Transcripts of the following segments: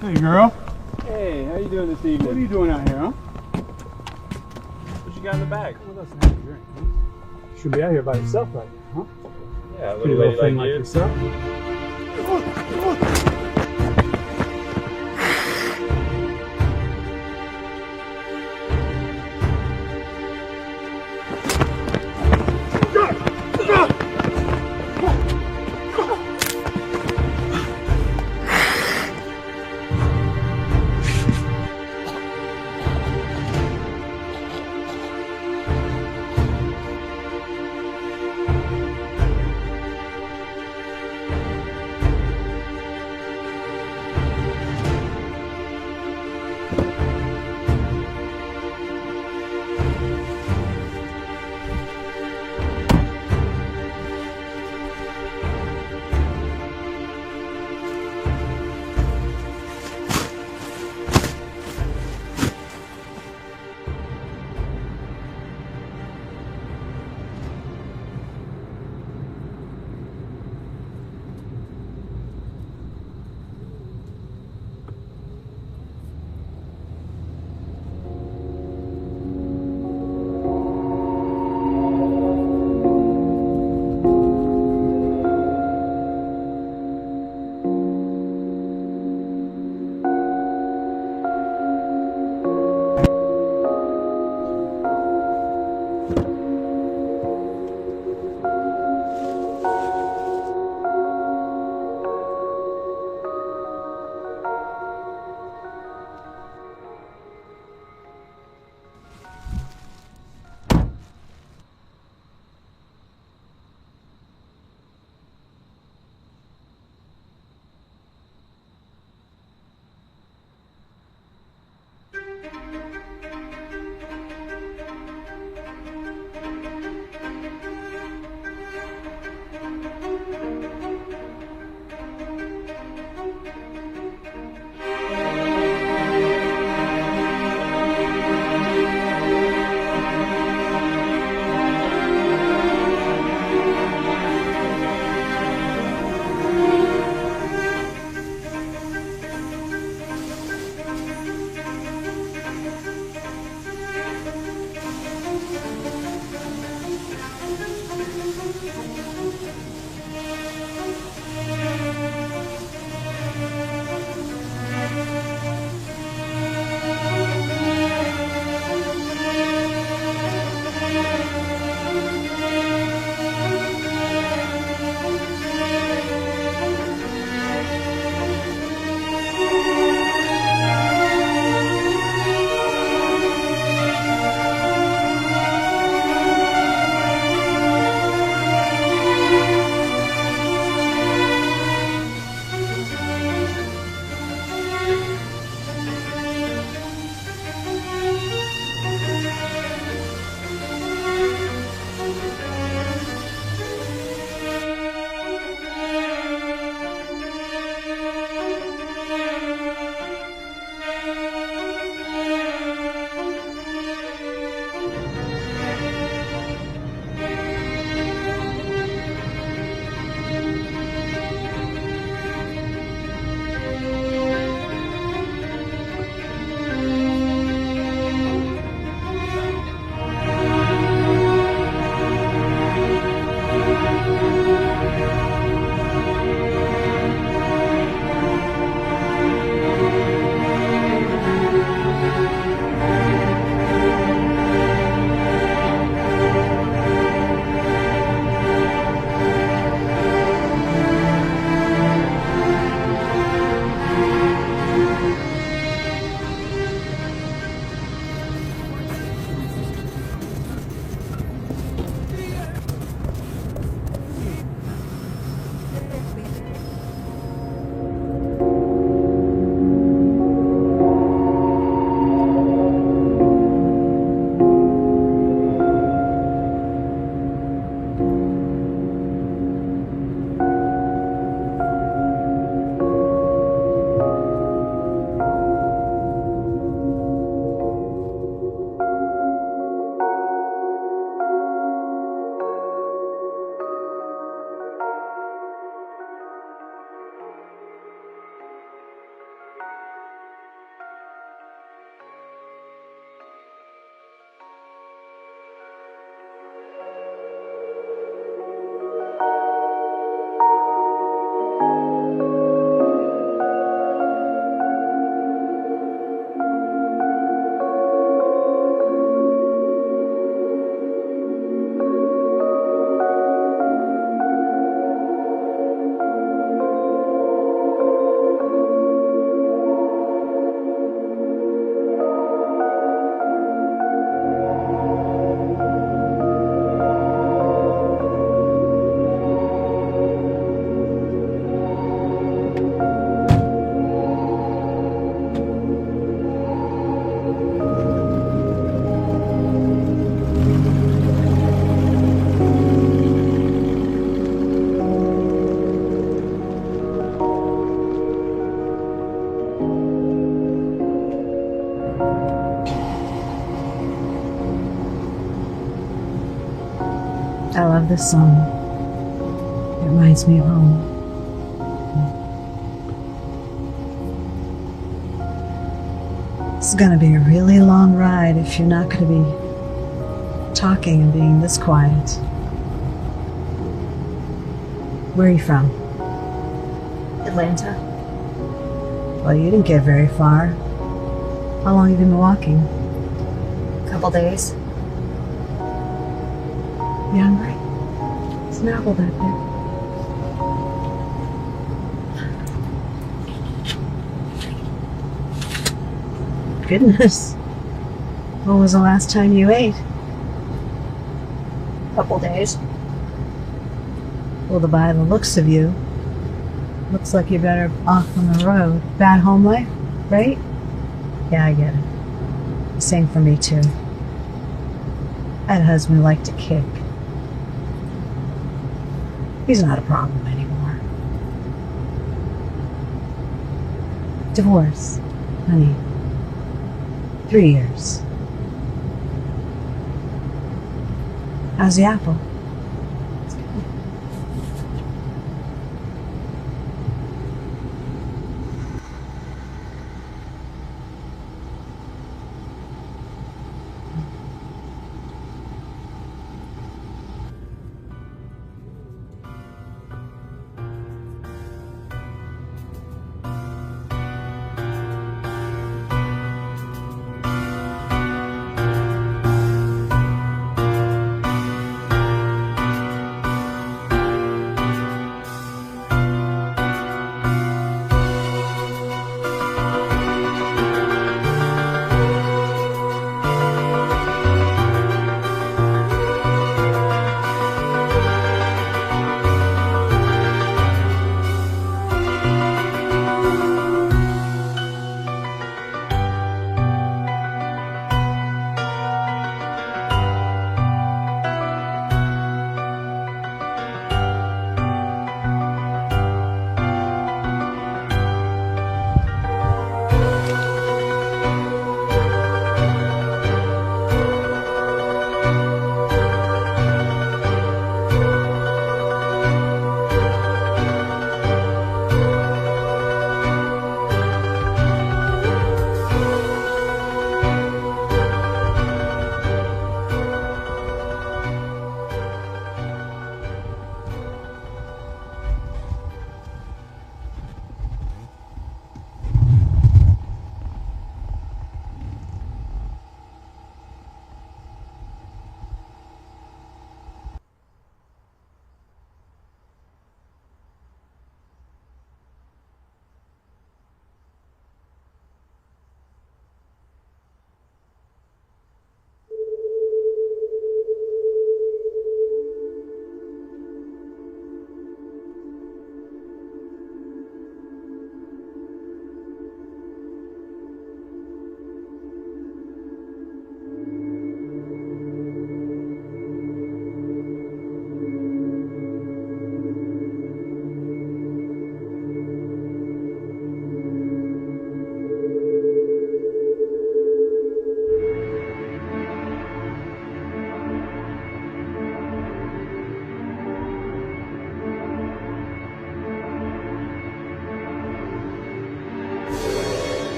Hey, girl. Hey, how you doing this evening? What are you doing out here, huh? What you got in the bag? Well, let's have a drink, huh? You should be out here by yourself right now, huh? Yeah, a Pretty little little lady thing like like you. yourself. this song. It reminds me of home. This is going to be a really long ride if you're not going to be talking and being this quiet. Where are you from? Atlanta. Well, you didn't get very far. How long have you been walking? Couple days. You hungry? There's an apple back there. Goodness. When was the last time you ate? Couple days. Well, by the looks of you, looks like you're better off on the road. Bad home life, right? Yeah, I get it. Same for me, too. I had a husband who liked to kick. He's not a problem anymore. Divorce, honey. 3 years. How's the apple?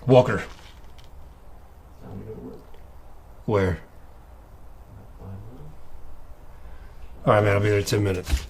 Walker. Where? Alright, man, I'll be there in 10 minutes.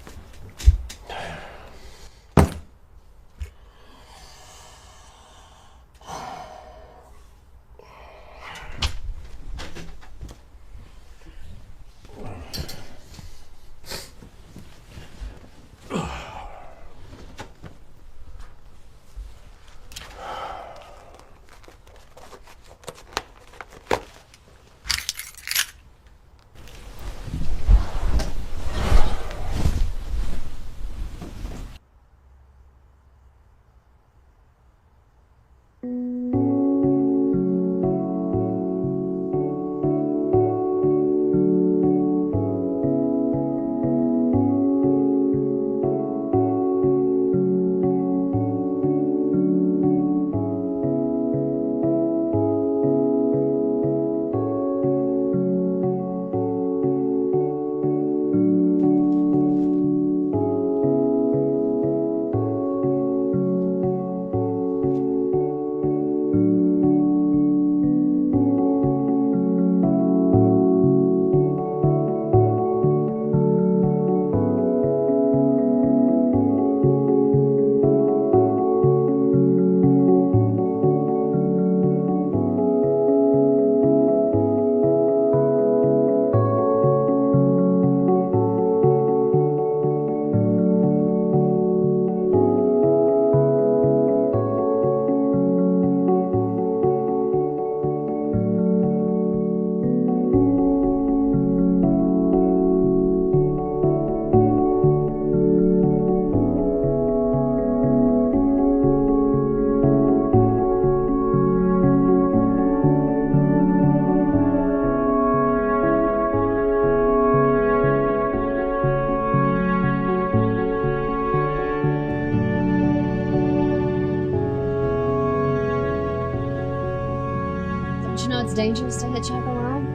Don't you know it's dangerous to hitchhike alone?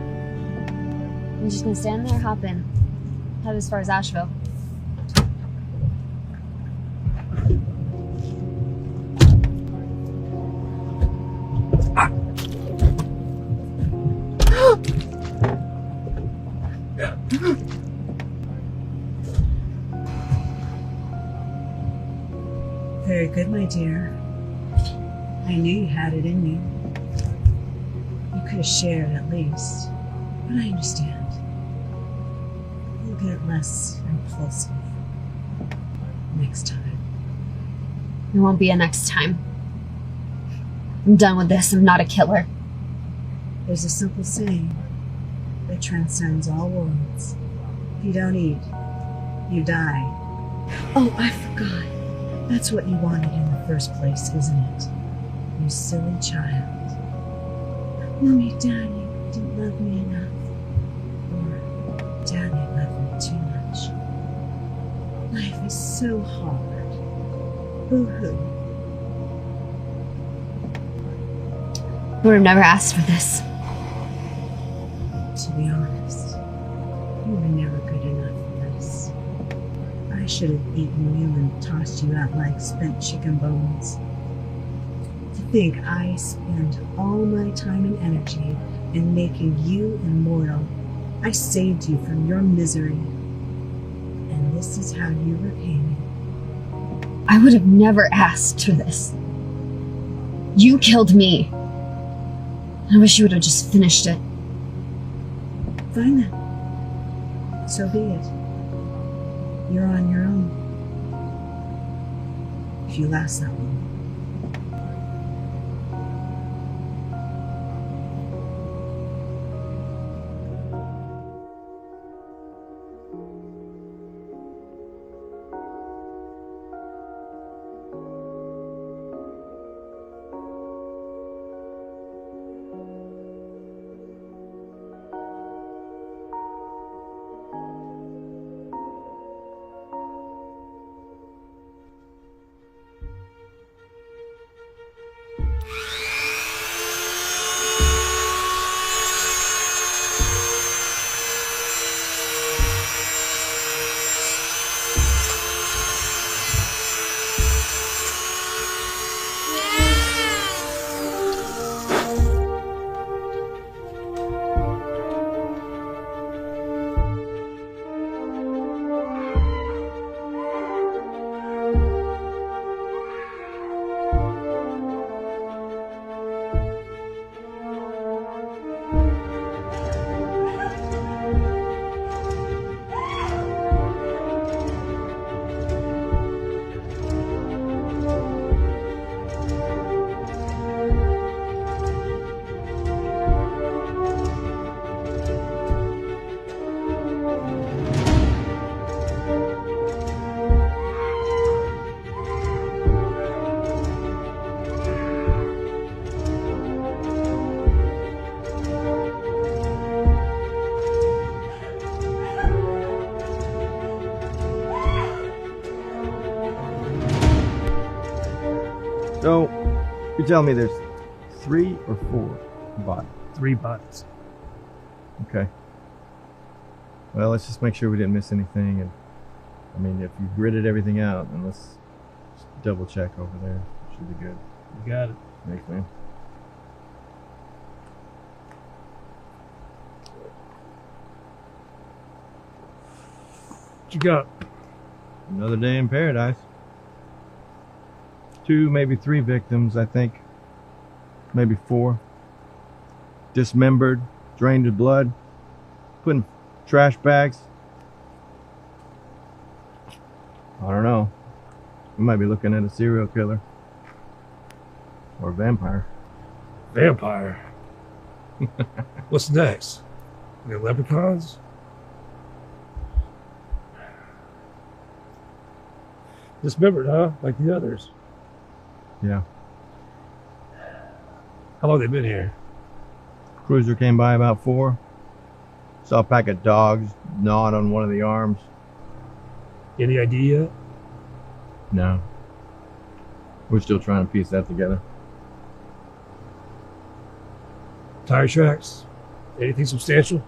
You're just gonna stand there, hop in. Head as far as Asheville. Very good, my dear. I knew you had it in you. You could have shared at least. But I understand. You'll get it less impulsive next time. There won't be a next time. I'm done with this. I'm not a killer. There's a simple saying that transcends all worlds. If you don't eat, you die. Oh, I forgot. That's what you wanted in the first place, isn't it? You silly child. Mommy, Daddy didn't love me enough. Or Daddy loved me too much. Life is so hard. Boo-hoo. I would have never asked for this. To be honest, you were never good enough for this. I should have eaten you and tossed you out like spent chicken bones. To think I spent all my time and energy in making you immortal. I saved you from your misery. And this is how you repay me. I would have never asked for this. You killed me. I wish you would have just finished it. Fine then. So be it. You're on your own. If you last that long. So, you tell me there's 3 or 4 bodies. 3 bodies. Okay. Well, let's just make sure we didn't miss anything. And I mean, if you gridded everything out, then let's just double check over there. Should be good. You got it. Thanks, man. What you got? Another day in paradise. 2, maybe 3 victims, I think. Maybe 4. Dismembered, drained of blood, put in trash bags. I don't know. We might be looking at a serial killer. Or a vampire. Vampire. What's next? We got leprechauns? Dismembered, huh? Like the others. Yeah. How long they been here? Cruiser came by about 4. Saw a pack of dogs gnawed on one of the arms. Any idea? No. We're still trying to piece that together. Tire tracks? Anything substantial?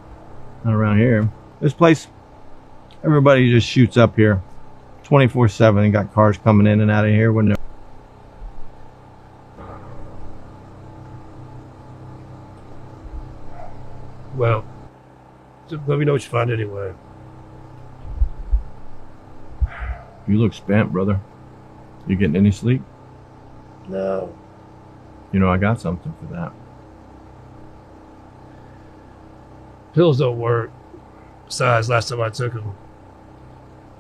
Not around here. This place, everybody just shoots up here 24/7 and got cars coming in and out of here when they're... Well, just let me know what you find anyway. You look spent, brother. You getting any sleep? No. You know, I got something for that. Pills don't work. Besides, last time I took them,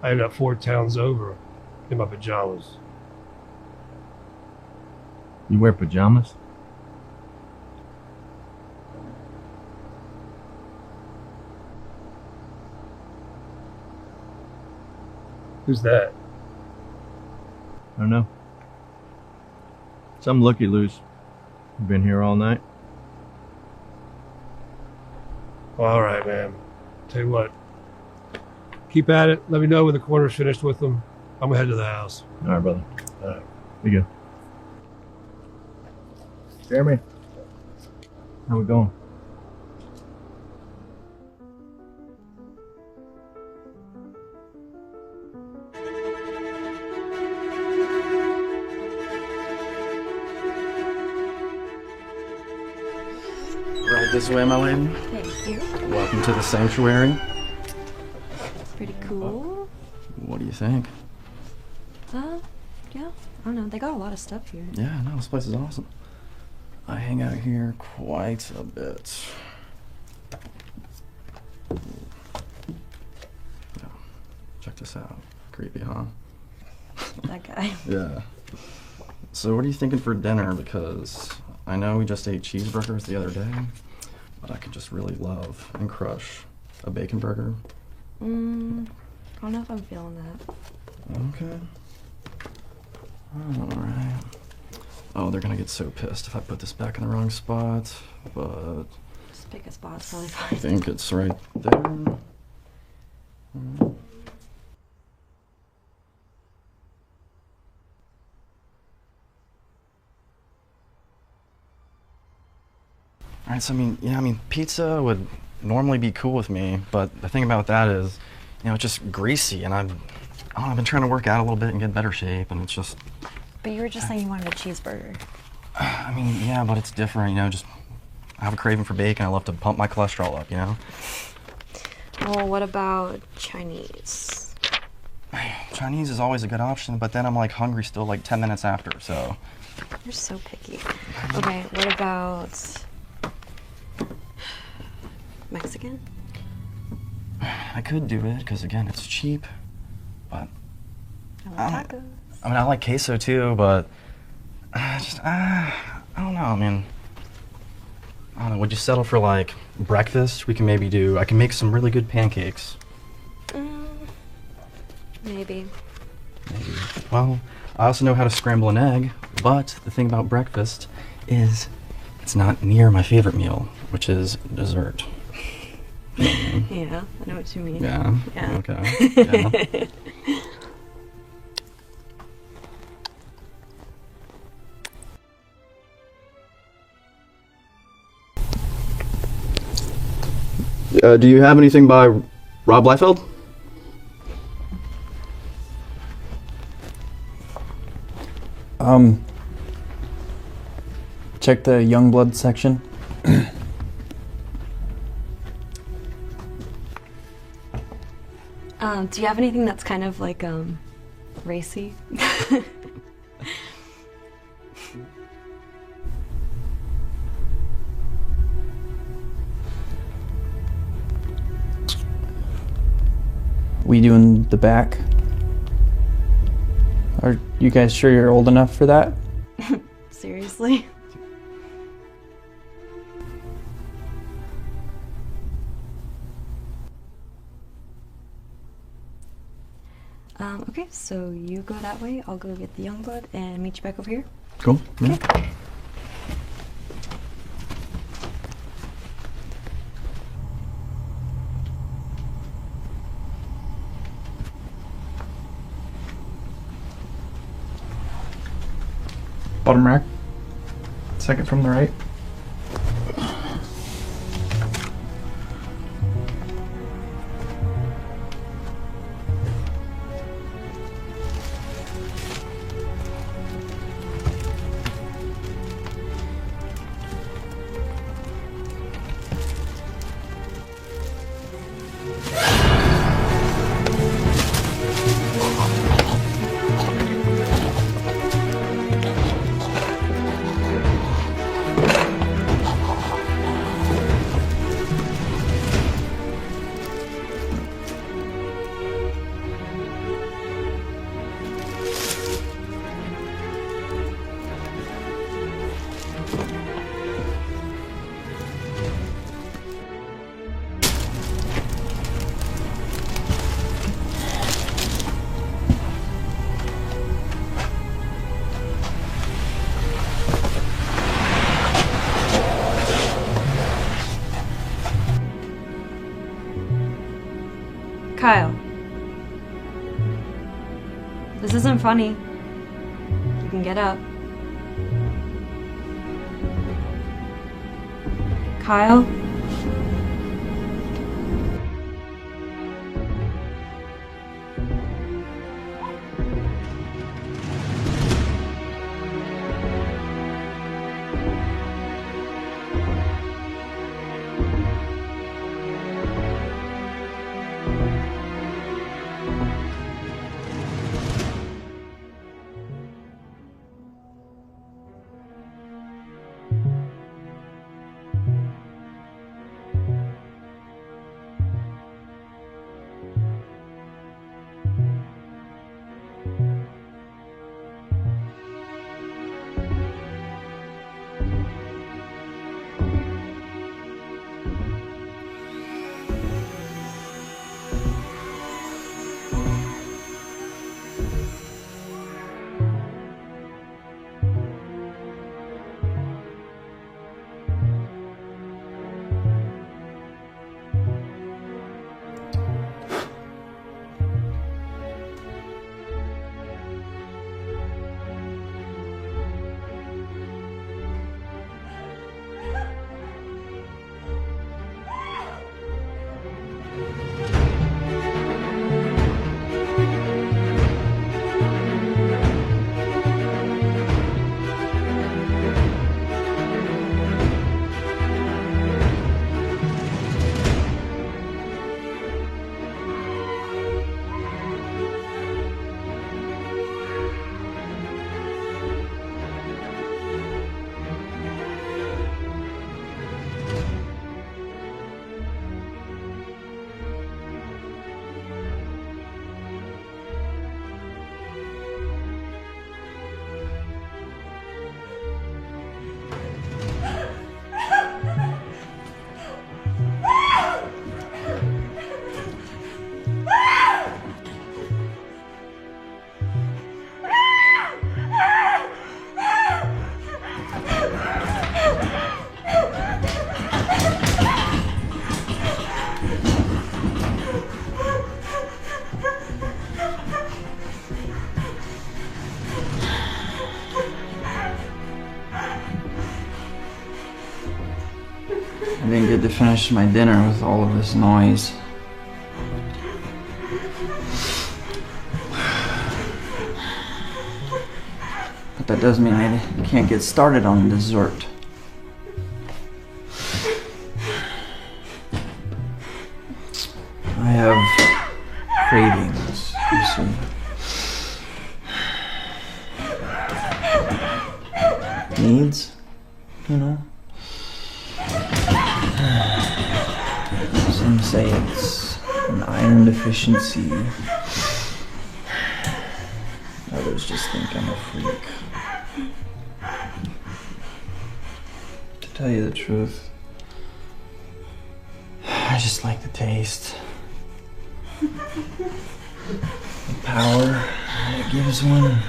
I ended up 4 towns over in my pajamas. You wear pajamas? Who's that? I don't know. Some looky-loos. You've been here all night? Well, all right, man. Tell you what. Keep at it. Let me know when the coroner's finished with them. I'm gonna head to the house. All right, brother. All right. Here you go. Jeremy, how we going? Right this way, my lady. Thank you. Welcome to the sanctuary. Pretty cool. What do you think? Yeah, I don't know. They got a lot of stuff here. Yeah, no, this place is awesome. I hang out here quite a bit. Yeah. Check this out. Creepy, huh? That guy. Yeah. So what are you thinking for dinner? Because I know we just ate cheeseburgers the other day, but I could just really love and crush a bacon burger. I don't know if I'm feeling that. Okay. Alright. Oh, they're gonna get so pissed if I put this back in the wrong spot, but Just pick a spot, it's probably I fine. think it's right there. Alright, so I mean, pizza would normally be cool with me, but the thing about that is, it's just greasy, and I've been trying to work out a little bit and get in better shape, and it's just... But you were just saying you wanted a cheeseburger. I mean, yeah, but it's different, just... I have a craving for bacon, I love to pump my cholesterol up, Well, what about Chinese? Chinese is always a good option, but then I'm, hungry still, 10 minutes after, so... You're so picky. Okay, what about Mexican? I could do it, because, again, it's cheap, but... I like tacos. I mean, I like queso, too, but... I don't know, I don't know, would you settle for, breakfast? I can make some really good pancakes. Maybe. Maybe. Well, I also know how to scramble an egg, but the thing about breakfast is it's not near my favorite meal, which is dessert. Yeah, I know what you mean. Yeah. Yeah. Okay. Yeah. do you have anything by Rob Liefeld? Check the Youngblood section. Do you have anything that's kind of like, racy? We doing the back? Are you guys sure you're old enough for that? Seriously? Okay, so you go that way, I'll go get the Youngblood and meet you back over here. Cool. Yeah. Bottom rack. Second from the right. Kyle. This isn't funny. You can get up. Kyle? I didn't get to finish my dinner with all of this noise. But that does mean I can't get started on dessert. I have cravings, you see. Needs, you know? Some say it's an iron deficiency. Others just think I'm a freak. To tell you the truth, I just like the taste. The power that it gives one.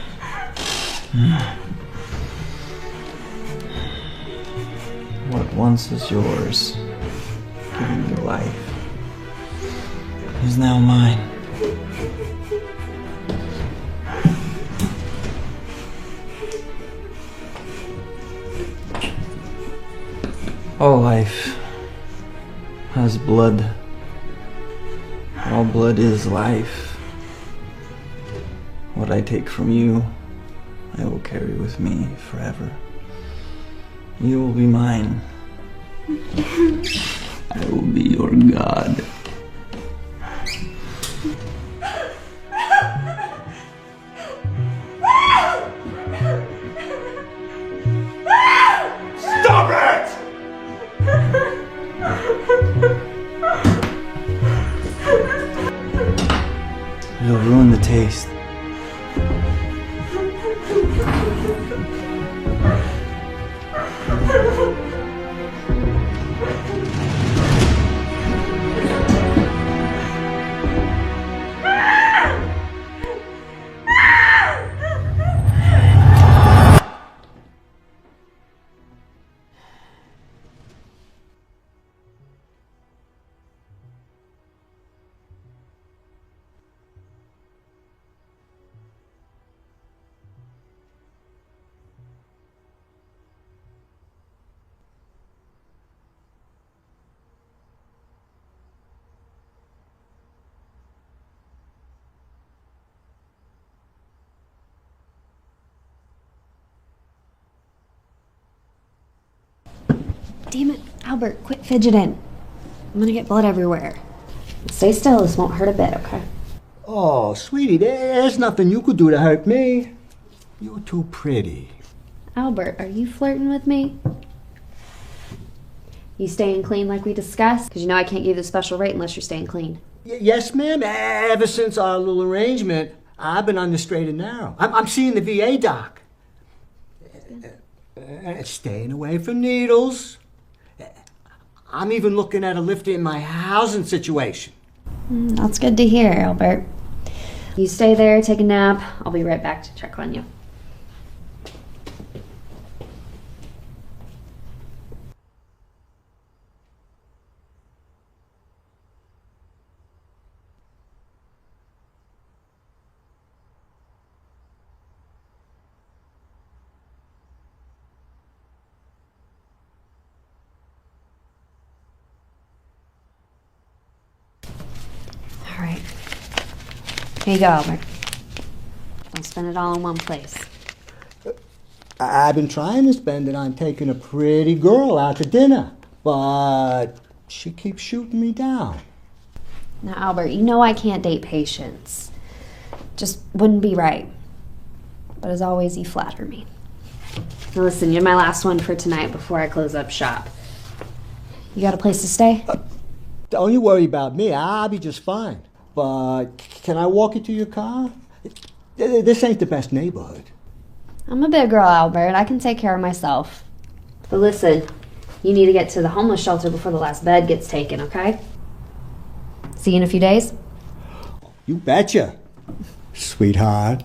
What once was yours, giving you life, is now mine. All life has blood. All blood is life. What I take from you, I will carry with me forever. You will be mine. I will be your God. Stop it! It'll ruin the taste. Damn it, Albert, quit fidgeting. I'm gonna get blood everywhere. Stay still, this won't hurt a bit, okay? Oh, sweetie, there's nothing you could do to hurt me. You're too pretty. Albert, are you flirting with me? You staying clean like we discussed? Because you know I can't give you the special rate unless you're staying clean. Yes, ma'am. Ever since our little arrangement, I've been on the straight and narrow. I'm seeing the VA doc. Staying away from needles. I'm even looking at a lift in my housing situation. That's good to hear, Albert. You stay there, take a nap. I'll be right back to check on you. All right. Here you go, Albert. Don't spend it all in one place. I've been trying to spend it on taking a pretty girl out to dinner, but she keeps shooting me down. Now, Albert, you know I can't date patients. Just wouldn't be right. But as always, you flatter me. Now listen, you're my last one for tonight before I close up shop. You got a place to stay? Don't you worry about me. I'll be just fine. But can I walk you to your car? This ain't the best neighborhood. I'm a big girl, Albert. I can take care of myself. But listen, you need to get to the homeless shelter before the last bed gets taken, okay? See you in a few days? You betcha, sweetheart.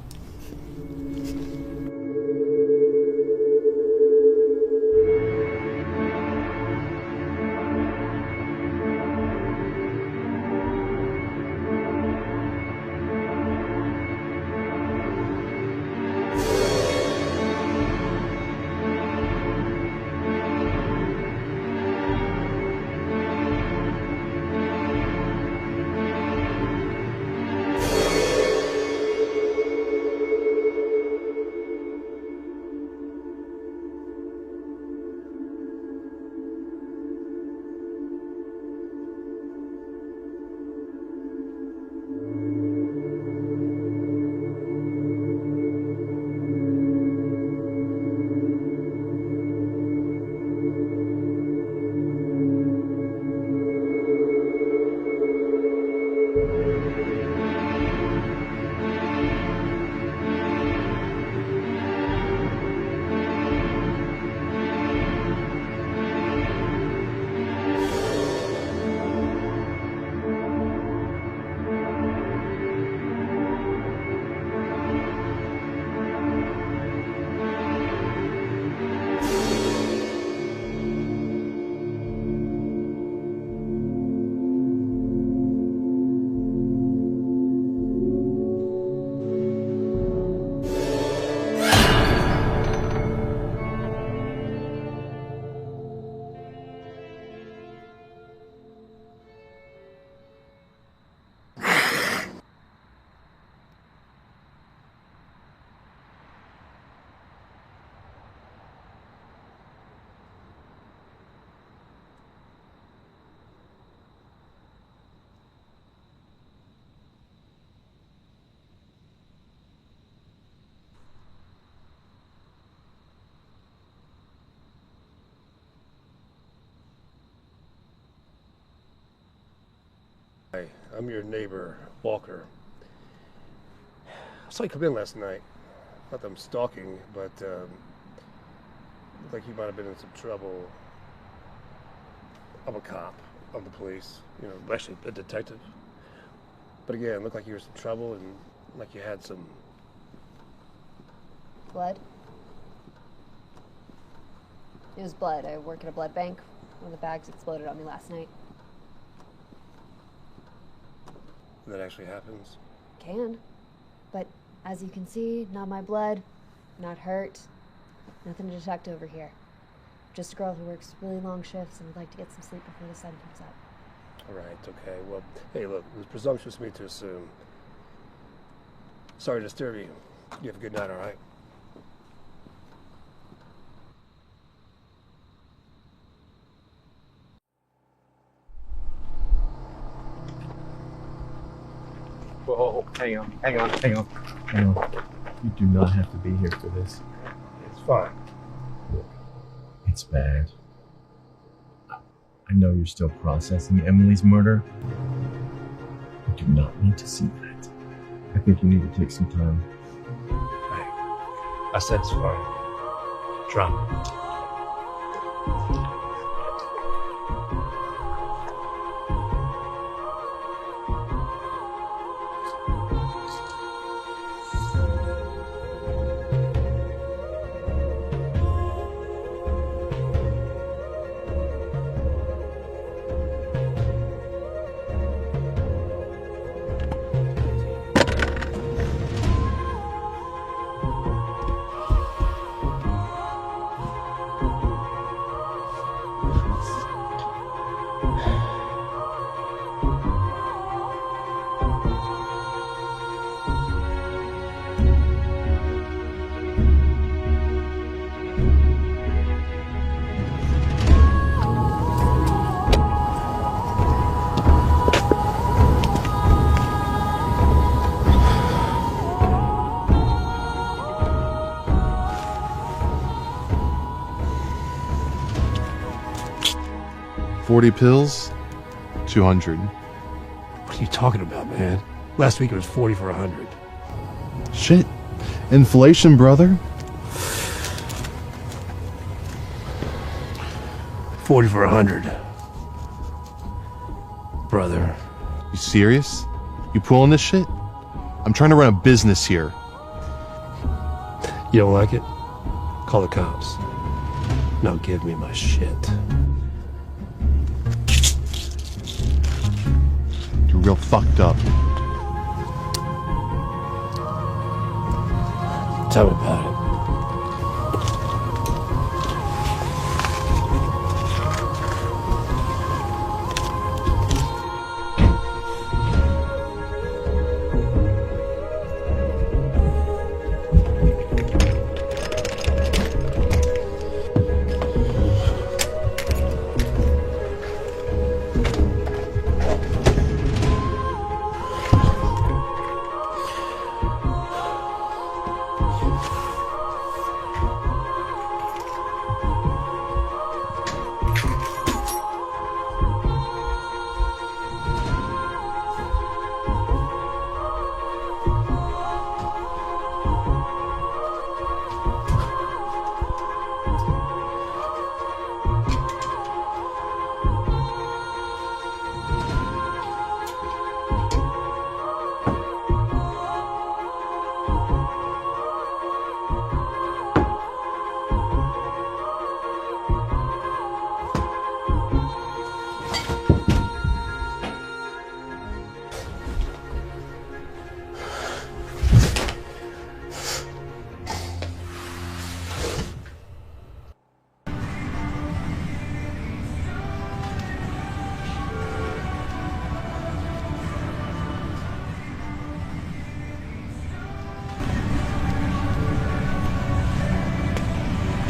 Hi, I'm your neighbor, Walker. I saw you come in last night. Not that I'm stalking, but looked like you might have been in some trouble. I'm a cop. I'm the police. You know, actually a detective. But again, looked like you were in some trouble and like you had some... Blood? It was blood. I work at a blood bank. One of the bags exploded on me last night. That actually happens. Can. But as you can see, not my blood, not hurt, nothing to detect over here. Just a girl who works really long shifts and would like to get some sleep before the sun comes up. All right, okay. Well, hey, look, it was presumptuous of me to assume. Sorry to disturb you. You have a good night, all right? Whoa, hang on. You do not have to be here for this. It's fine. Look, it's bad. I know you're still processing Emily's murder. You do not need to see that. I think you need to take some time. Hey, I said it's fine. Drop it. $40 pills, $200. What are you talking about, man? Last week it was 40 for 100. Shit. Inflation, brother. 40 for 100. Brother. You serious? You pulling this shit? I'm trying to run a business here. You don't like it? Call the cops. Now give me my shit. You're real fucked up. Tell me about it.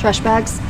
Trash bags?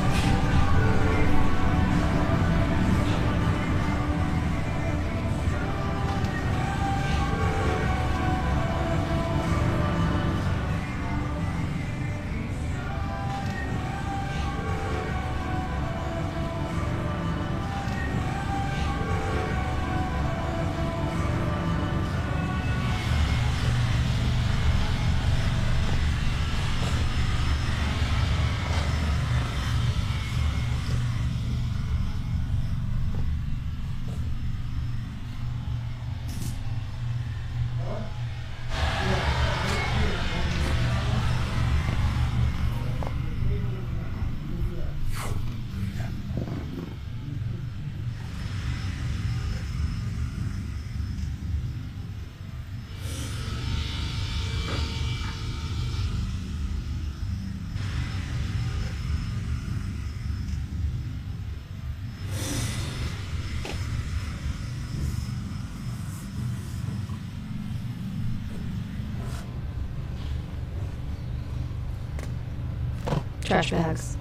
Trash bags.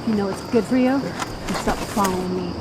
You know what's good for you? You stop following me.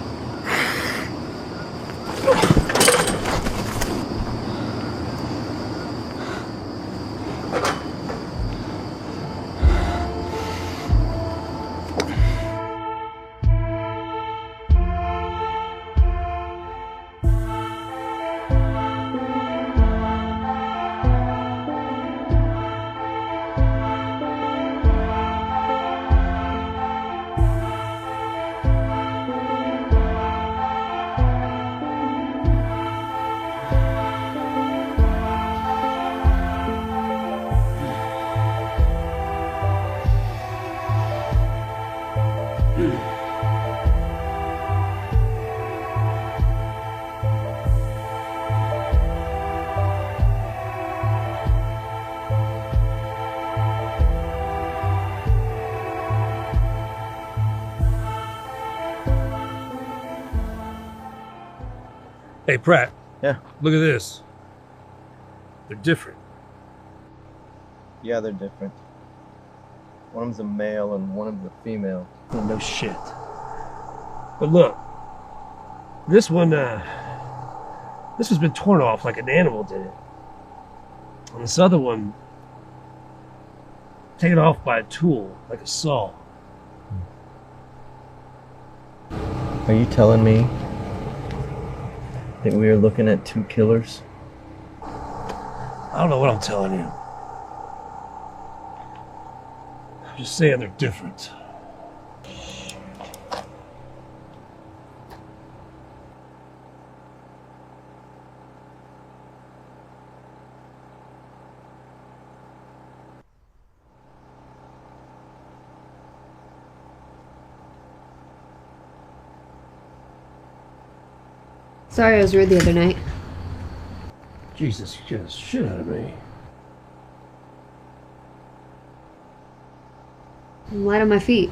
Hey, Pratt. Yeah. Look at this. They're different. Yeah, they're different. One of them's a male and one of them's a female. Oh, no shit. But look, this one, this has been torn off like an animal did it. And this other one, taken off by a tool, like a saw. Are you telling me that we are looking at two killers? I don't know what I'm telling you. I'm just saying they're different. Sorry I was rude the other night. Jesus, you scared the shit out of me. I'm light on my feet.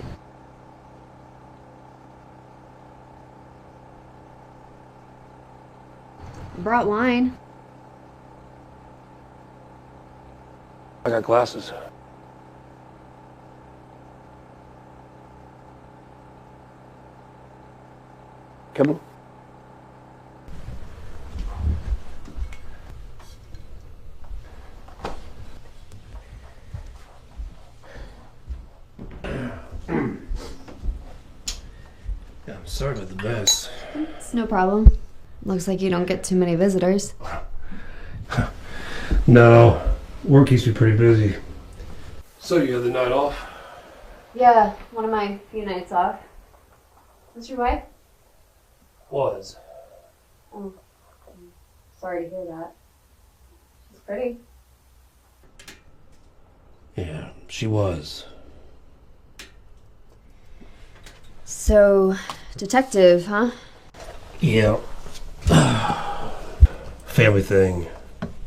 I brought wine. I got glasses. Come on. Yeah, I'm sorry about the mess. It's no problem. Looks like you don't get too many visitors. No, work keeps me pretty busy. So you had the night off? Yeah, one of my few nights off. What's your wife? Was. Oh, sorry to hear that. She's pretty. Yeah, she was. So, detective, huh? Yeah. Family thing.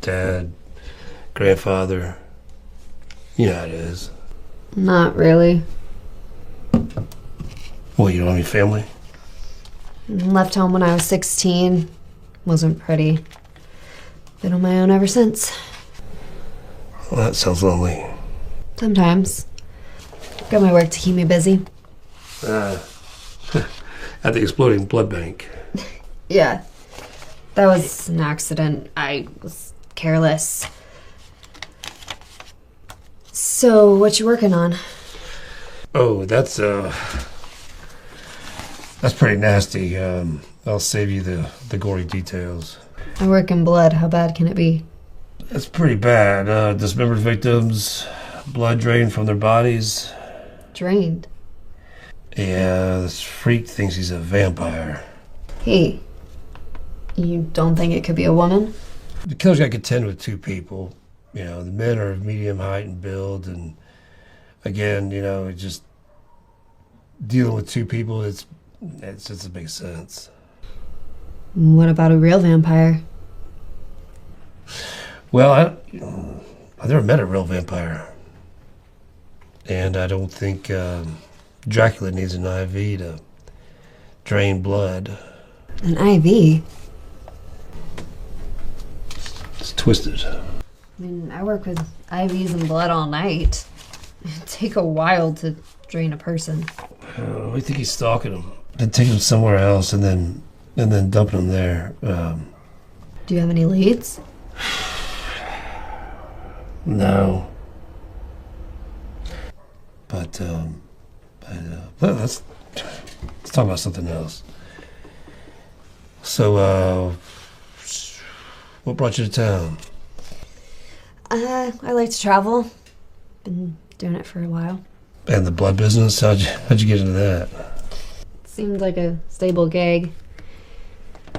Dad, grandfather. You know how it is. Not really. Well, you don't have any family? Left home when I was 16. Wasn't pretty. Been on my own ever since. Well, that sounds lonely. Sometimes. Got my work to keep me busy. At the exploding blood bank. Yeah. That was an accident. I was careless. So, what you working on? Oh, that's pretty nasty. I'll save you the gory details. I work in blood. How bad can it be? It's pretty bad. Dismembered victims, blood drained from their bodies. Drained? Yeah, this freak thinks he's a vampire. He? You don't think it could be a woman? The killer's got to contend with two people. You know, the men are of medium height and build, and again, you know, just dealing with two people, it doesn't make sense. What about a real vampire? Well, I've never met a real vampire, and I don't think Dracula needs an IV to drain blood. An IV? It's twisted. I mean, I work with IVs and blood all night. It'd take a while to drain a person. I think he's stalking him. Then taking him somewhere else and then dumping him there. Do you have any leads? No. But let's talk about something else. So, what brought you to town? I like to travel. Been doing it for a while. And the blood business? How'd you get into that? Seemed like a stable gig.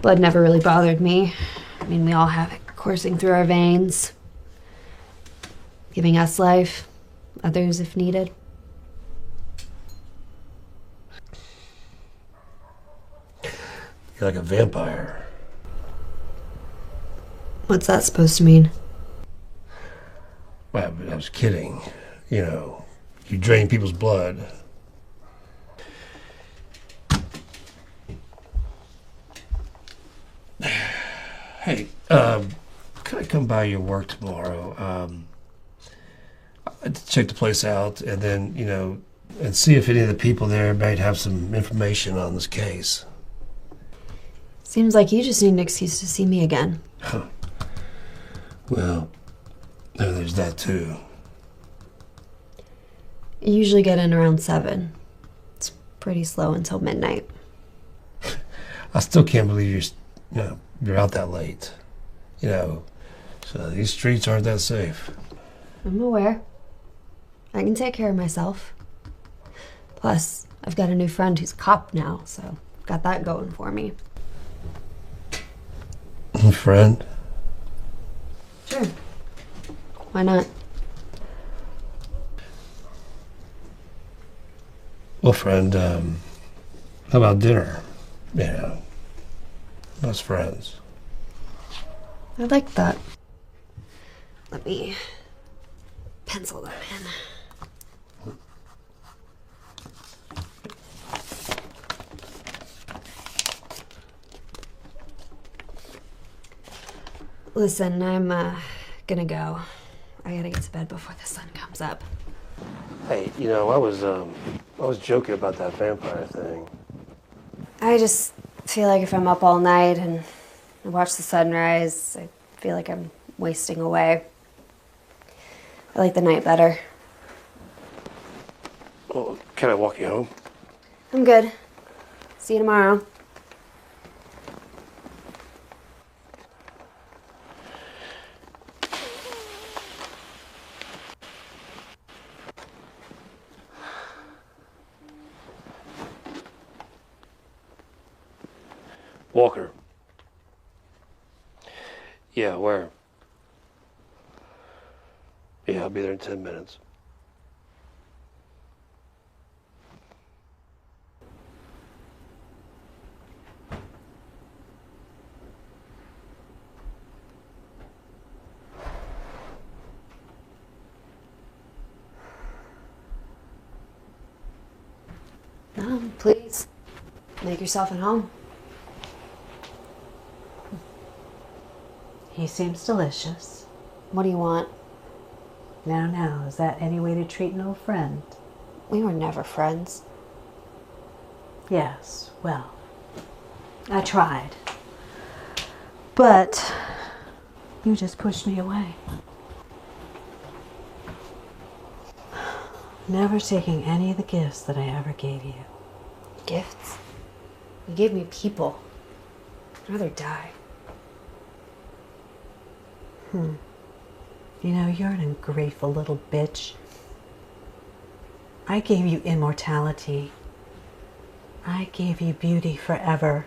Blood never really bothered me. I mean, we all have it coursing through our veins. Giving us life, others if needed. You're like a vampire. What's that supposed to mean? Well, I was kidding. You know, you drain people's blood. Hey, could I come by your work tomorrow? I'd check the place out and then, and see if any of the people there might have some information on this case. Seems like you just need an excuse to see me again. Well, there's that too. I usually get in around 7. It's pretty slow until midnight. I still can't believe you're out that late. So these streets aren't that safe. I'm aware. I can take care of myself. Plus, I've got a new friend who's a cop now, so I've got that going for me. Friend? Sure. Why not? Well, friend, how about dinner? Us friends. I like that. Let me pencil that in. Listen, I'm gonna go. I gotta get to bed before the sun comes up. Hey, I was joking about that vampire thing. I just feel like if I'm up all night and I watch the sunrise, I feel like I'm wasting away. I like the night better. Well, can I walk you home? I'm good. See you tomorrow. Walker. Yeah, where? Yeah, I'll be there in 10 minutes. Please, make yourself at home. He seems delicious. What do you want? Now, is that any way to treat an old friend? We were never friends. Yes, well, I tried. But you just pushed me away. Never taking any of the gifts that I ever gave you. Gifts? You gave me people. I'd rather die. You're an ungrateful little bitch. I gave you immortality. I gave you beauty forever.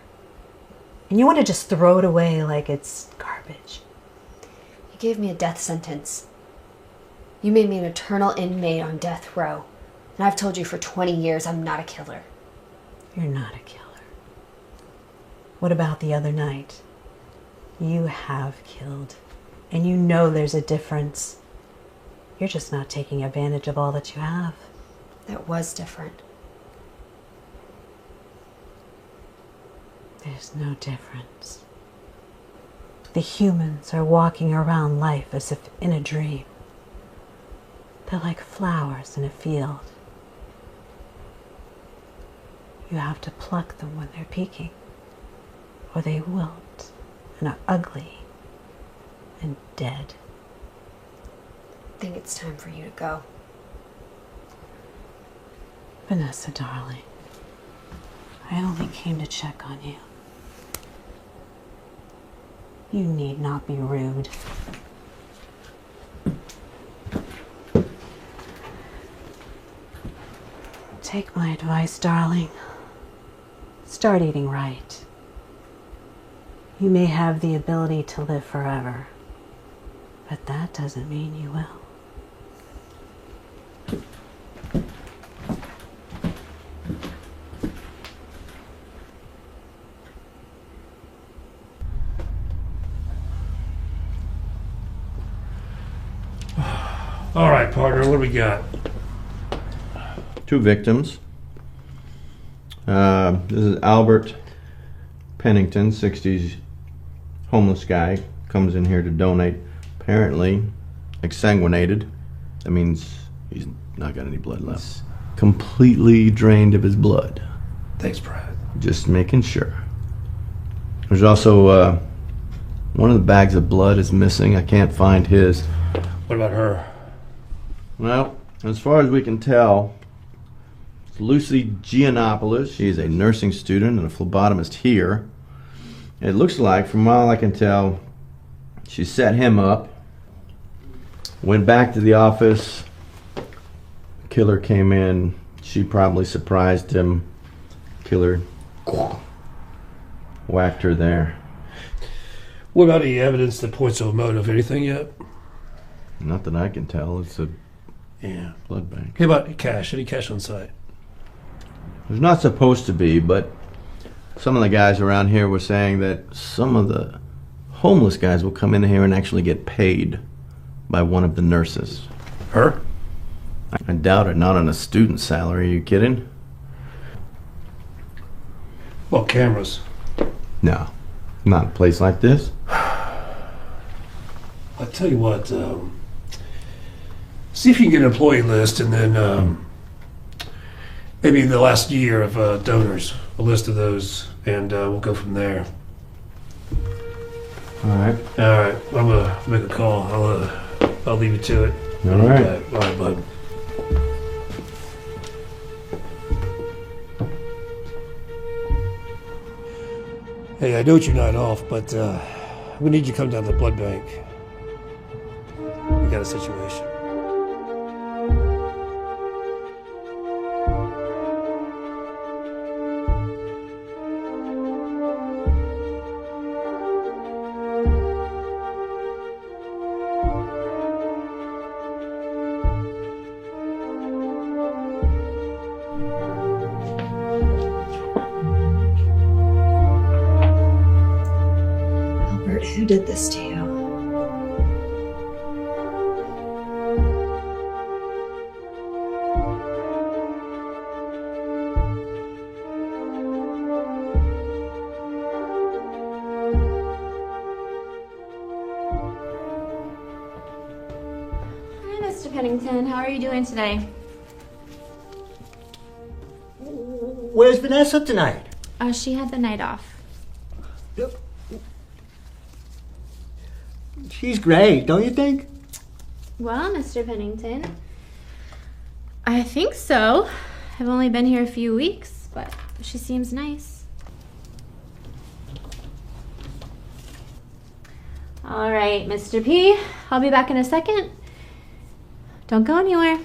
And you want to just throw it away like it's garbage. You gave me a death sentence. You made me an eternal inmate on death row. And I've told you for 20 years I'm not a killer. You're not a killer. What about the other night? You have killed. And you know there's a difference. You're just not taking advantage of all that you have. That was different. There's no difference. The humans are walking around life as if in a dream. They're like flowers in a field. You have to pluck them when they're peaking, or they wilt and are ugly and dead. I think it's time for you to go. Vanessa, darling, I only came to check on you. You need not be rude. Take my advice, darling. Start eating right. You may have the ability to live forever, but that doesn't mean you will. All right, partner, what do we got? 2 victims. This is Albert Pennington, 60s homeless guy, comes in here to donate. Apparently exsanguinated. That means he's not got any blood left. Completely drained of his blood. Thanks, Brad. Just making sure. There's also one of the bags of blood is missing. I can't find his. What about her? Well, as far as we can tell, it's Lucy Giannopoulos. She's a nursing student and a phlebotomist here. It looks like, from all I can tell, she set him up, went back to the office, the killer came in, she probably surprised him, killer whacked her there. What about any evidence that points to a motive? Anything yet? Not that I can tell. It's a blood bank. How about cash? Any cash on site? There's not supposed to be, but some of the guys around here were saying that some of the homeless guys will come in here and actually get paid by one of the nurses. Her? I doubt it. Not on a student salary. Are you kidding? Well, cameras. No. Not a place like this. I'll tell you what, see if you can get an employee list and then maybe the last year of donors, a list of those, and we'll go from there. All right. All right, I'm gonna make a call. I'll leave you to it. All right. All right, bud. Hey, I know you're not off, but we need you to come down to the blood bank. We got a situation. Albert, who did this to you? Pennington, how are you doing today? Where's Vanessa tonight? She had the night off. She's great, don't you think? Well, Mr. Pennington, I think so. I've only been here a few weeks, but she seems nice. All right, Mr. P, I'll be back in a second. Don't go anywhere.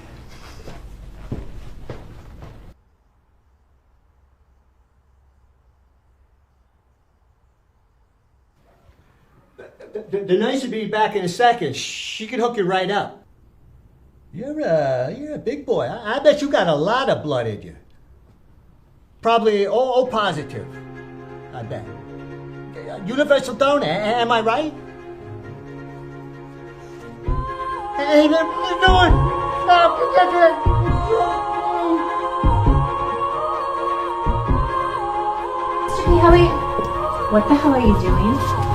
The nurse will be back in a second. She can hook you right up. You're a big boy. I bet you got a lot of blood in you. Probably O positive. I bet. Universal donor, am I right? Hey, what are you doing? Mr. P, how are you? What the hell are you doing?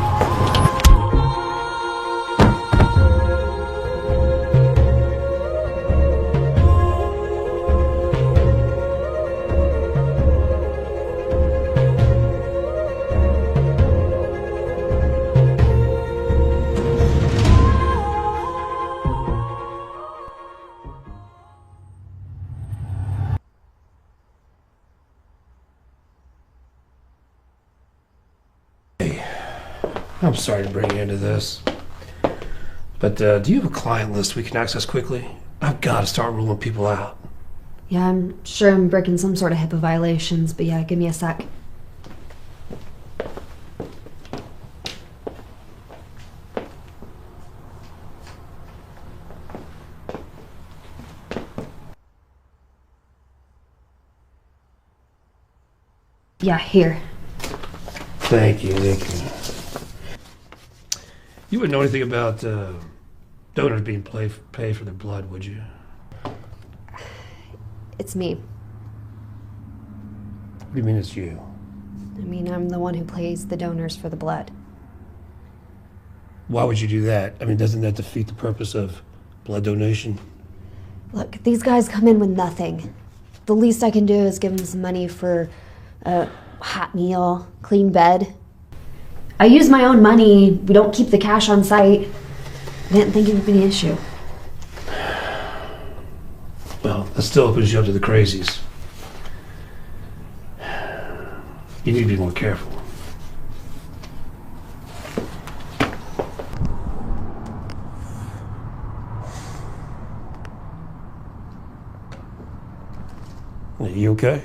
I'm sorry to bring you into this, but do you have a client list we can access quickly? I've got to start ruling people out. Yeah, I'm sure I'm breaking some sort of HIPAA violations, but yeah, give me a sec. Yeah, here. Thank you, thank you. You wouldn't know anything about donors being paid for their blood, would you? It's me. What do you mean it's you? I mean, I'm the one who pays the donors for the blood. Why would you do that? I mean, doesn't that defeat the purpose of blood donation? Look, these guys come in with nothing. The least I can do is give them some money for a hot meal, clean bed. I use my own money. We don't keep the cash on site. I didn't think it would be an issue. Well, that still opens you up to the crazies. You need to be more careful. Are you okay?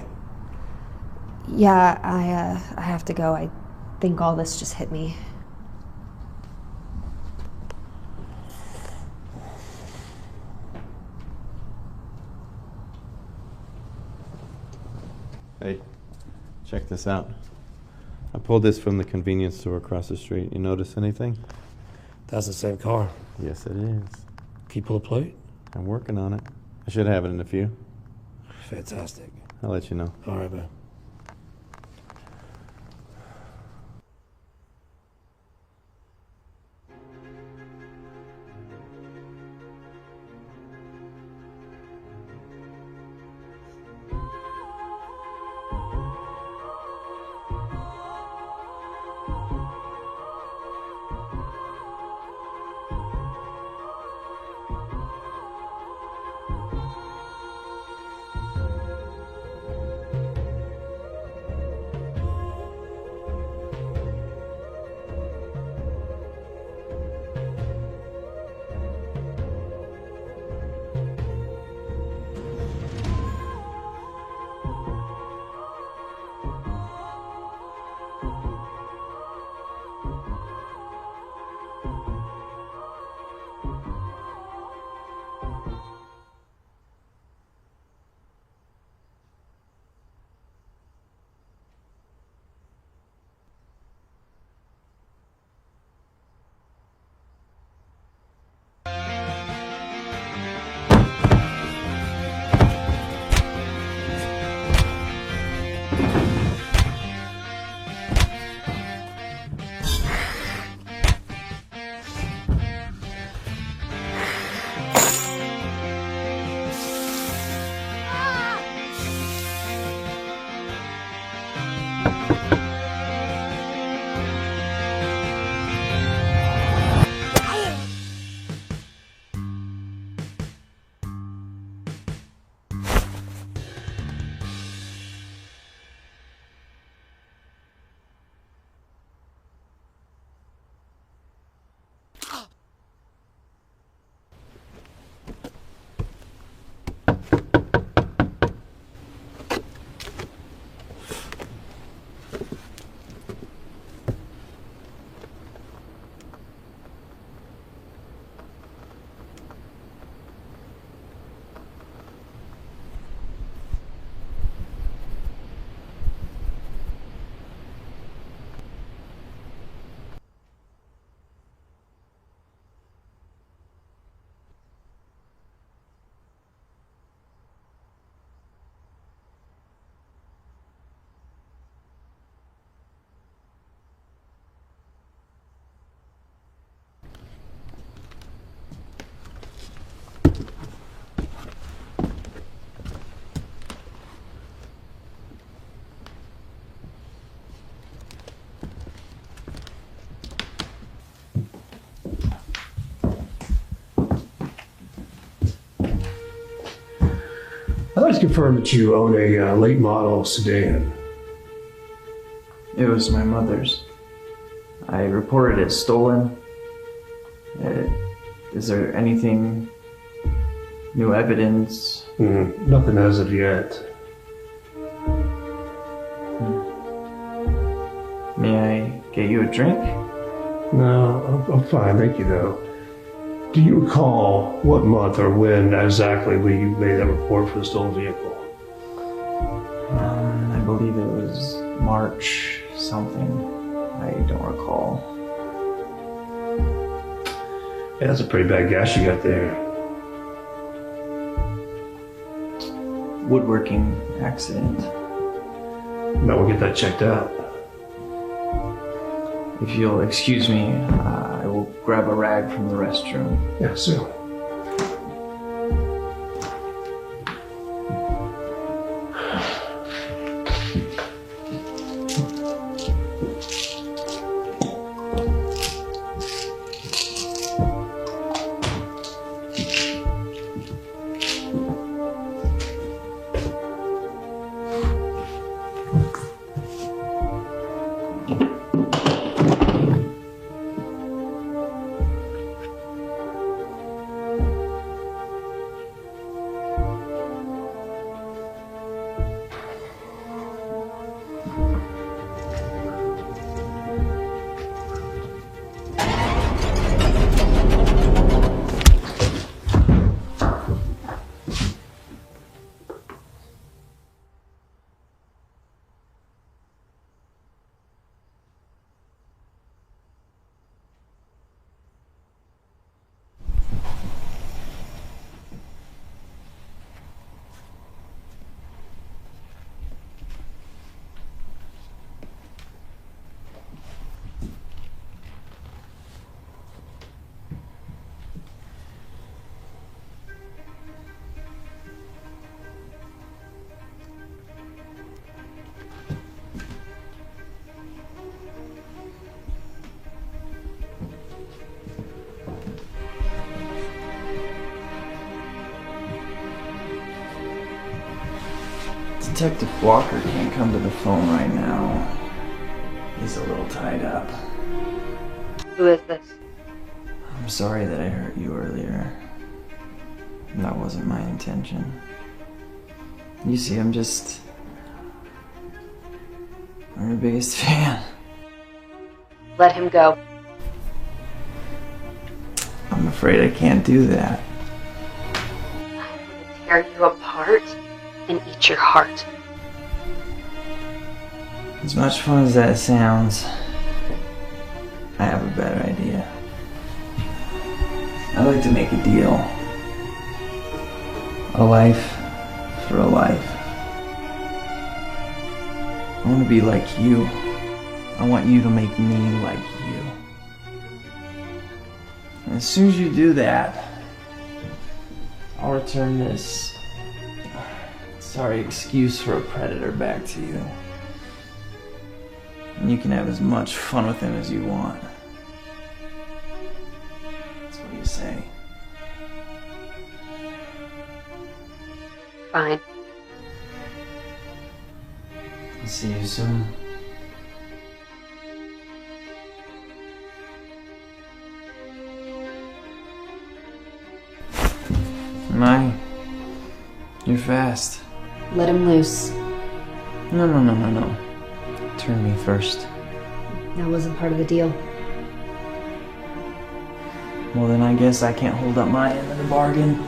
Yeah, I have to go. I think all this just hit me. Hey, check this out. I pulled this from the convenience store across the street. You notice anything? That's the same car. Yes, it is. Can you pull a plate? I'm working on it. I should have it in a few. Fantastic. I'll let you know. All right, man. like to confirm that you own a late model sedan. It was my mother's. I reported it stolen. Is there anything, new evidence? Nothing as of yet. May I get you a drink? No, I'm fine, thank you though. Do you recall what month or when exactly you made that report for the stolen vehicle? I believe it was March something. I don't recall. Yeah, that's a pretty bad gash you got there. Woodworking accident. Might we'll get that checked out. If you'll excuse me, I will grab a rag from the restroom. Yeah, certainly. Detective Walker can't come to the phone right now. He's a little tied up. Who is this? I'm sorry that I hurt you earlier. That wasn't my intention. You see, I'm your biggest fan. Let him go. I'm afraid I can't do that. Tear you apart and eat your heart. As much fun as that sounds, I have a better idea. I'd like to make a deal. A life for a life. I want to be like you. I want you to make me like you. And as soon as you do that, I'll return this excuse for a predator back to you. And you can have as much fun with him as you want. That's what you say. Fine. I'll see you soon. You're fast. Let him loose. No. Turn me first. That wasn't part of the deal. Well, then I guess I can't hold up my end of the bargain.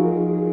you.